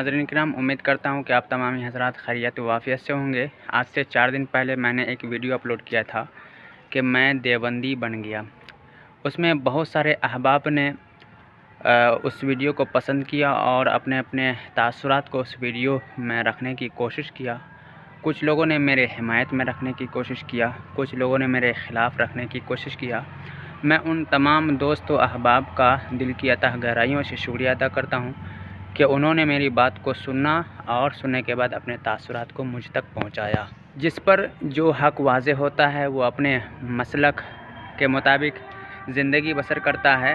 حاضرین کرام، امید کرتا ہوں کہ آپ تمام حضرات خیریت و عافیت سے ہوں گے۔ آج سے 4 دن پہلے میں نے ایک ویڈیو اپلوڈ کیا تھا کہ میں دیوبندی بن گیا۔ اس میں بہت سارے احباب نے اس ویڈیو کو پسند کیا اور اپنے اپنے تاثرات کو اس ویڈیو میں رکھنے کی کوشش کیا۔ کچھ لوگوں نے میرے حمایت میں رکھنے کی کوشش کیا، کچھ لوگوں نے میرے خلاف رکھنے کی کوشش کیا۔ میں ان تمام دوست و احباب کا دل کی اتہ گہرائیوں سے شکریہ ادا کرتا ہوں کہ انہوں نے میری بات کو سنا اور سننے کے بعد اپنے تاثرات کو مجھ تک پہنچایا۔ جس پر جو حق واضح ہوتا ہے وہ اپنے مسلک کے مطابق زندگی بسر کرتا ہے۔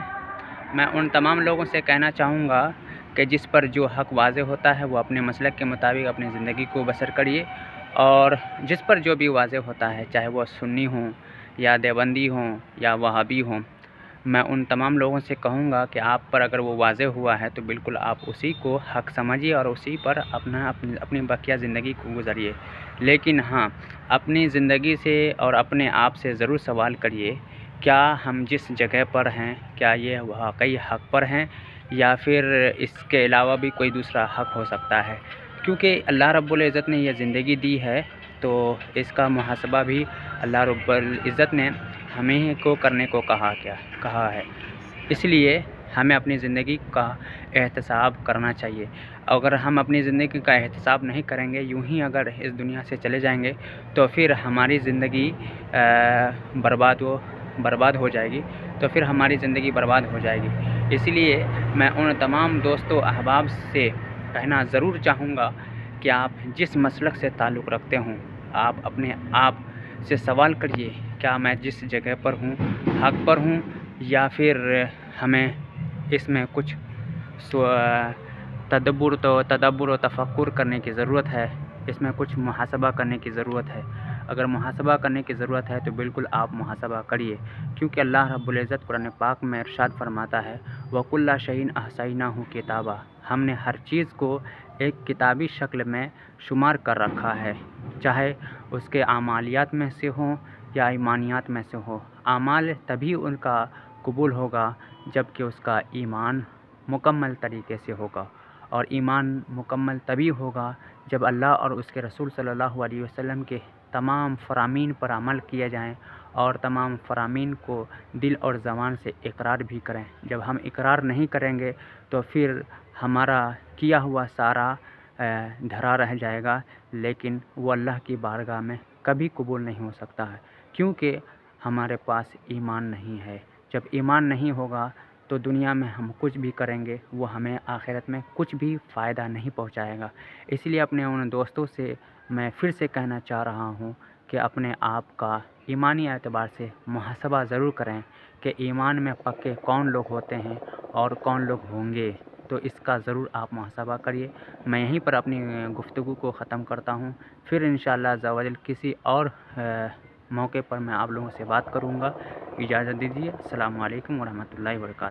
میں ان تمام لوگوں سے کہنا چاہوں گا کہ جس پر جو حق واضح ہوتا ہے وہ اپنے مسلک کے مطابق اپنی زندگی کو بسر کریے، اور جس پر جو بھی واضح ہوتا ہے، چاہے وہ سنی ہوں یا دیوبندی ہوں یا وہابی ہوں، میں ان تمام لوگوں سے کہوں گا کہ آپ پر اگر وہ واضح ہوا ہے تو بالکل آپ اسی کو حق سمجھیے اور اسی پر اپنی بقیہ زندگی کو گزاریے۔ لیکن ہاں، اپنی زندگی سے اور اپنے آپ سے ضرور سوال کریے، کیا ہم جس جگہ پر ہیں کیا یہ واقعی حق پر ہیں یا پھر اس کے علاوہ بھی کوئی دوسرا حق ہو سکتا ہے؟ کیونکہ اللہ رب العزت نے یہ زندگی دی ہے تو اس کا محاسبہ بھی اللہ رب العزت نے ہمیں کو کرنے کو کہا ہے۔ اس لیے ہمیں اپنی زندگی کا احتساب کرنا چاہیے۔ اگر ہم اپنی زندگی کا احتساب نہیں کریں گے، یوں ہی اگر اس دنیا سے چلے جائیں گے تو پھر ہماری زندگی برباد ہو جائے گی، تو پھر ہماری زندگی برباد ہو جائے گی۔ اس لیے میں ان تمام دوستوں احباب سے کہنا ضرور چاہوں گا کہ آپ جس مسلک سے تعلق رکھتے ہوں، آپ اپنے آپ سے سوال کریے، کیا میں جس جگہ پر ہوں حق پر ہوں یا پھر ہمیں اس میں کچھ تدبر و تفکر کرنے کی ضرورت ہے، اس میں کچھ محاسبہ کرنے کی ضرورت ہے۔ اگر محاسبہ کرنے کی ضرورت ہے تو بالکل آپ محاسبہ کریے، کیونکہ اللہ رب العزت قرآن پاک میں ارشاد فرماتا ہے وَكُلَّ شَيْءٍ أَحْصَيْنَاهُ كِتَابًا، ہم نے ہر چیز کو ایک کتابی شکل میں شمار کر رکھا ہے، چاہے اس کے اعمالیات میں سے ہوں یا ایمانیات میں سے ہو۔ اعمال تبھی ان کا قبول ہوگا جب کہ اس کا ایمان مکمل طریقے سے ہوگا، اور ایمان مکمل تبھی ہوگا جب اللہ اور اس کے رسول صلی اللہ علیہ وسلم کے تمام فرامین پر عمل کیا جائیں اور تمام فرامین کو دل اور زبان سے اقرار بھی کریں۔ جب ہم اقرار نہیں کریں گے تو پھر ہمارا کیا ہوا سارا دھرا رہ جائے گا، لیکن وہ اللہ کی بارگاہ میں کبھی قبول نہیں ہو سکتا ہے، کیونکہ ہمارے پاس ایمان نہیں ہے۔ جب ایمان نہیں ہوگا تو دنیا میں ہم کچھ بھی کریں گے وہ ہمیں آخرت میں کچھ بھی فائدہ نہیں پہنچائے گا۔ اس لیے اپنے ان دوستوں سے میں پھر سے کہنا چاہ رہا ہوں کہ اپنے آپ کا ایمانی اعتبار سے محاسبہ ضرور کریں کہ ایمان میں پکے کون لوگ ہوتے ہیں اور کون لوگ ہوں گے، تو اس کا ضرور آپ محاسبہ کریے۔ میں یہیں پر اپنی گفتگو کو ختم کرتا ہوں، پھر انشاءاللہ عز و جل کسی اور موقع پر میں آپ لوگوں سے بات کروں گا۔ اجازت دیجیے۔ السلام علیکم ورحمۃ اللہ وبرکاتہ۔